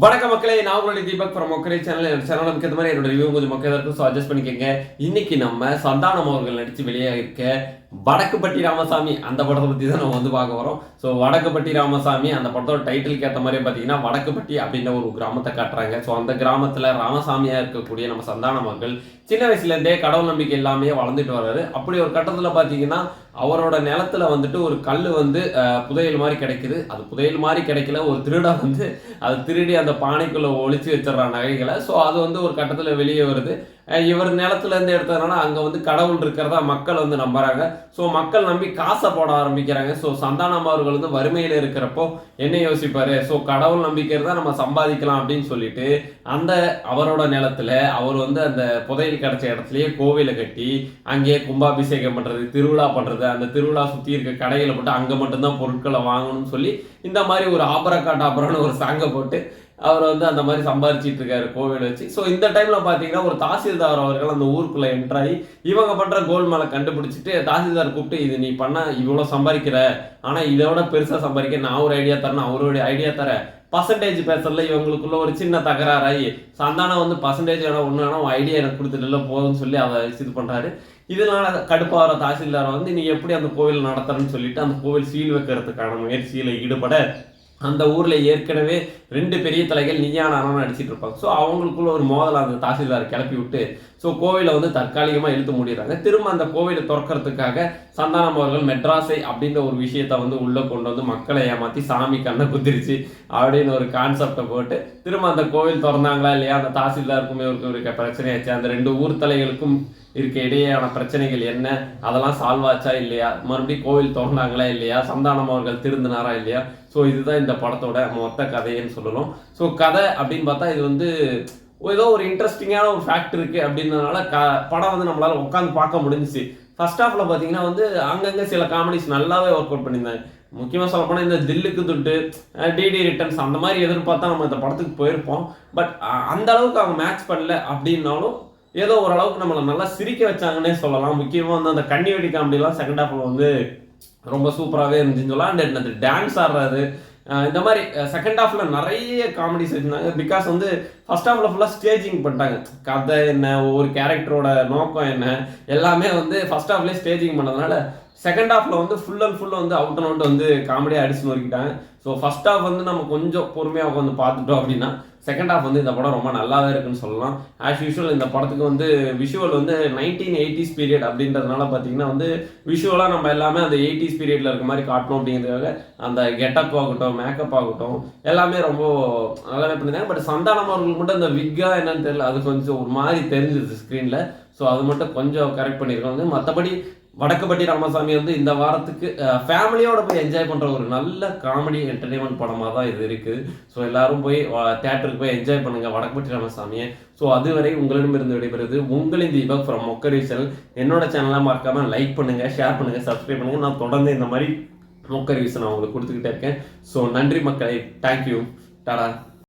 வணக்கம் மக்களே, நான் உங்களுடைய தீபக் ஃப்ரம் மொக்கரை சேனல். சேனலுக்கு ஏற்ற மாதிரி என்னோட ரிவ்யூ கொஞ்சம் மக்கள் இருக்கும். ஸோ அட்ஜஸ்ட் பண்ணிக்கோங்க. இன்னைக்கு நம்ம சந்தானம் அவர்கள் நடித்து வெளியாக இருக்க வடக்குப்பட்டி ராமசாமி அந்த படத்தை பற்றி தான் நம்ம வந்து பார்க்க வரோம். ஸோ வடக்குப்பட்டி ராமசாமி அந்த படத்தோட டைட்டிலுக்கு ஏற்ற மாதிரி பார்த்தீங்கன்னா வடக்குப்பட்டி அப்படின்ற ஒரு கிராமத்தை காட்டுறாங்க. ஸோ அந்த கிராமத்தில் ராமசாமியாக இருக்கக்கூடிய நம்ம சந்தானம் அவர்கள் சின்ன வயசுலேருந்தே கடவுள் நம்பிக்கை எல்லாமே வளர்ந்துட்டு வர்றாரு. அப்படி ஒரு கட்டத்தில் பார்த்தீங்கன்னா அவரோட நிலத்துல வந்துட்டு ஒரு கல் வந்து புதையல் மாதிரி கிடைக்குது. அது புதையல் மாதிரி கிடைக்கல, ஒரு திருடா வந்து அதை திருடி அந்த பானைக்குள்ள ஒளிச்சு வச்சிடறான் நகைகளை. ஸோ அது வந்து ஒரு கட்டத்தில் வெளியே வருது. இவர் நிலத்துல இருந்து எடுத்ததுனால அங்கே வந்து கடவுள் இருக்கிறதா மக்கள் வந்து நம்புறாங்க. ஸோ மக்கள் நம்பி காசை போட ஆரம்பிக்கிறாங்க. ஸோ சந்தானம் அவர்கள் வந்து வறுமையில் இருக்கிறப்போ என்ன யோசிப்பாரு, ஸோ கடவுள் நம்பிக்கை தான் நம்ம சம்பாதிக்கலாம் அப்படின்னு சொல்லிட்டு அந்த அவரோட நிலத்துல அவர் வந்து அந்த புதையல் கிடைச்ச இடத்துலயே கோவிலை கட்டி அங்கேயே கும்பாபிஷேகம் பண்றது, திருவிழா பண்றது, அந்த திருவிழா சுற்றி இருக்க கடைகளை போட்டு அங்கே மட்டும்தான் பொருட்களை வாங்கணும்னு சொல்லி இந்த மாதிரி ஒரு ஆபரக்காட்டாபுரம்னு ஒரு சாங்கை போட்டு அவர் வந்து அந்த மாதிரி சம்பாரிச்சிட்டு இருக்காரு கோவில் வச்சு. ஸோ இந்த டைம்ல பார்த்தீங்கன்னா ஒரு தாசில்தார் அவர்கள் அந்த ஊருக்குள்ள என்ட்ராகி இவங்க பண்ற கோல் மேலே கண்டுபிடிச்சிட்டு தாசில்தார் கூப்பிட்டு, இது நீ பண்ண இவ்வளோ சம்பாதிக்கிற, ஆனால் இதோட பெருசாக சம்பாதிக்க நான் ஒரு ஐடியா தரேன், அவருடைய ஐடியா தரேன். பர்சன்டேஜ் பேசல இவங்களுக்குள்ள ஒரு சின்ன தகராறாகி சந்தானம் வந்து பர்சன்டேஜ் வேணா ஒன்று வேணா ஐடியா எனக்கு கொடுத்துட்டு போதும்னு சொல்லி அதை இது பண்ணுறாரு. இதனால கடுப்பாகிற தாசில்தாரை வந்து நீ எப்படி அந்த கோவில் நடத்துறன்னு சொல்லிட்டு அந்த கோவில் சீல் வைக்கிறதுக்கான முயற்சியில் ஈடுபட அந்த ஊரில் ஏற்கனவே 2 பெரிய தலைகள் நீயான அடிச்சிட்டு இருப்பாங்க. ஸோ அவங்களுக்குள்ள ஒரு மோதலை அந்த தாசில்தார் கிளப்பி விட்டு ஸோ கோவிலை வந்து தற்காலிகமாக இழுத்து முடிடுறாங்க. திரும்ப அந்த கோவிலை திறக்கிறதுக்காக சந்தானம் அவர்கள் மெட்ராஸை அப்படின்ற ஒரு விஷயத்த வந்து உள்ளே கொண்டு வந்து மக்களை ஏமாற்றி சாமி கண்ணை குத்திருச்சு அப்படின்னு ஒரு கான்செப்டை போட்டு திரும்ப அந்த கோவில் திறந்தாங்களா இல்லையா, அந்த தாசில்தாருக்குமே இருக்க பிரச்சனையாச்சு, அந்த 2 ஊர் தலைகளுக்கும் இருக்க இடையேயான பிரச்சனைகள் என்ன, அதெல்லாம் சால்வ் ஆச்சா இல்லையா, மறுபடியும் கோவில் திறந்தாங்களா இல்லையா, சந்தானம் அவர்கள் திருந்தினாரா இல்லையா. ஸோ இதுதான் இந்த படத்தோட மொத்த கதைன்னு சொல்லணும். ஸோ கதை அப்படின்னு பார்த்தா இது வந்து ஏதோ ஒரு இன்ட்ரெஸ்டிங்கான ஒரு ஃபேக்ட் இருக்குது அப்படின்றதுனால படம் வந்து நம்மளால் உட்காந்து பார்க்க முடிஞ்சிச்சு. ஃபர்ஸ்ட் ஹாஃபில் பார்த்தீங்கன்னா வந்து அங்கங்கே சில காமெடிஸ் நல்லாவே ஒர்க் அவுட் பண்ணியிருந்தாங்க. முக்கியமாக சொல்ல போனால் இந்த தில்லுக்கு துட்டு, டிடி ரிட்டர்ன்ஸ் அந்த மாதிரி எதிர்பார்த்தா நம்ம இந்த படத்துக்கு போயிருப்போம். பட் அந்த அளவுக்கு அவங்க மேட்ச் பண்ணல அப்படின்னாலும் ஏதோ ஓரளவுக்கு நம்மளை நல்லா சிரிக்க வச்சாங்கன்னே சொல்லலாம். முக்கியமாக வந்து அந்த கண்ணி வெடி காமெடிலாம் செகண்ட் ஹாஃபில் வந்து ரொம்ப சூப்பராகவே இருந்துச்சுன்னு சொல்லலாம். அண்ட் அந்த டான்ஸ் ஆடுறது இந்த மாதிரி செகண்ட் ஹாஃபில் நிறைய காமெடிஸ் வச்சுருந்தாங்க. பிகாஸ் வந்து ஃபர்ஸ்ட் ஹாஃபில் ஃபுல்லாக ஸ்டேஜிங் பண்ணிட்டாங்க. கதை என்ன, ஒவ்வொரு கேரக்டரோட நோக்கம் என்ன, எல்லாமே வந்து ஃபர்ஸ்ட் ஹாஃப்லேயே ஸ்டேஜிங் பண்ணதுனால செகண்ட் ஹாஃபில் வந்து ஃபுல் அண்ட் ஃபுல் வந்து அவுட் அண்ட் அவுட் வந்து காமெடியாக அடிச்சு நொறுக்கிட்டாங்க. ஸோ ஃபர்ஸ்ட் ஹாஃப் வந்து நம்ம கொஞ்சம் பொறுமையாக உட்காந்து பார்த்துட்டோம் அப்படின்னா செகண்ட் ஹாஃப் வந்து இந்த படம் ரொம்ப நல்லாவே இருக்குன்னு சொல்லலாம். ஆஸ் யூஷுவல் இந்த படத்துக்கு வந்து விஷுவல் வந்து 1980s பீரியட் அப்படின்றதுனால பார்த்தீங்கன்னா வந்து விஷுவலாக நம்ம எல்லாமே அந்த 80s பீரியடில் இருக்க மாதிரி காட்டணும் அப்படிங்கிறதுக்காக அந்த கெட்டப் ஆகட்டும், மேக்கப் ஆகட்டும் எல்லாமே ரொம்ப நல்லாவே பண்ணியிருந்தாங்க. பட் சந்தானம் அவர்களுக்கு மட்டும் அந்த விக்கா என்னன்னு தெரியல, அது கொஞ்சம் ஒரு மாதிரி தெரிஞ்சிது ஸ்க்ரீனில். ஸோ அது மட்டும் கொஞ்சம் கரெக்ட் பண்ணியிருக்காங்க. மற்றபடி வடக்குப்பட்டி ராமசாமி வந்து இந்த வாரத்துக்கு ஃபேமிலியோட போய் என்ஜாய் பண்ணுற ஒரு நல்ல காமெடி என்டர்டெயின்மெண்ட் படமாக தான் இது இருக்குது. ஸோ எல்லாரும் போய் தேட்டருக்கு போய் என்ஜாய் பண்ணுங்கள் வடக்குப்பட்டி ராமசாமியை. ஸோ அதுவரை உங்களிடமிருந்து விடைபெறுவது உங்களின் தீபக் ஃப்ரம் மொக்கரி சேனல். என்னோட சேனலாக மறக்காமல் லைக் பண்ணுங்கள், ஷேர் பண்ணுங்கள், சப்ஸ்கிரைப் பண்ணுங்கள். நான் தொடர்ந்து இந்த மாதிரி மொக்கரி நான் உங்களுக்கு கொடுத்துக்கிட்டே இருக்கேன். ஸோ நன்றி மக்களை, தேங்க்யூ, டாடா.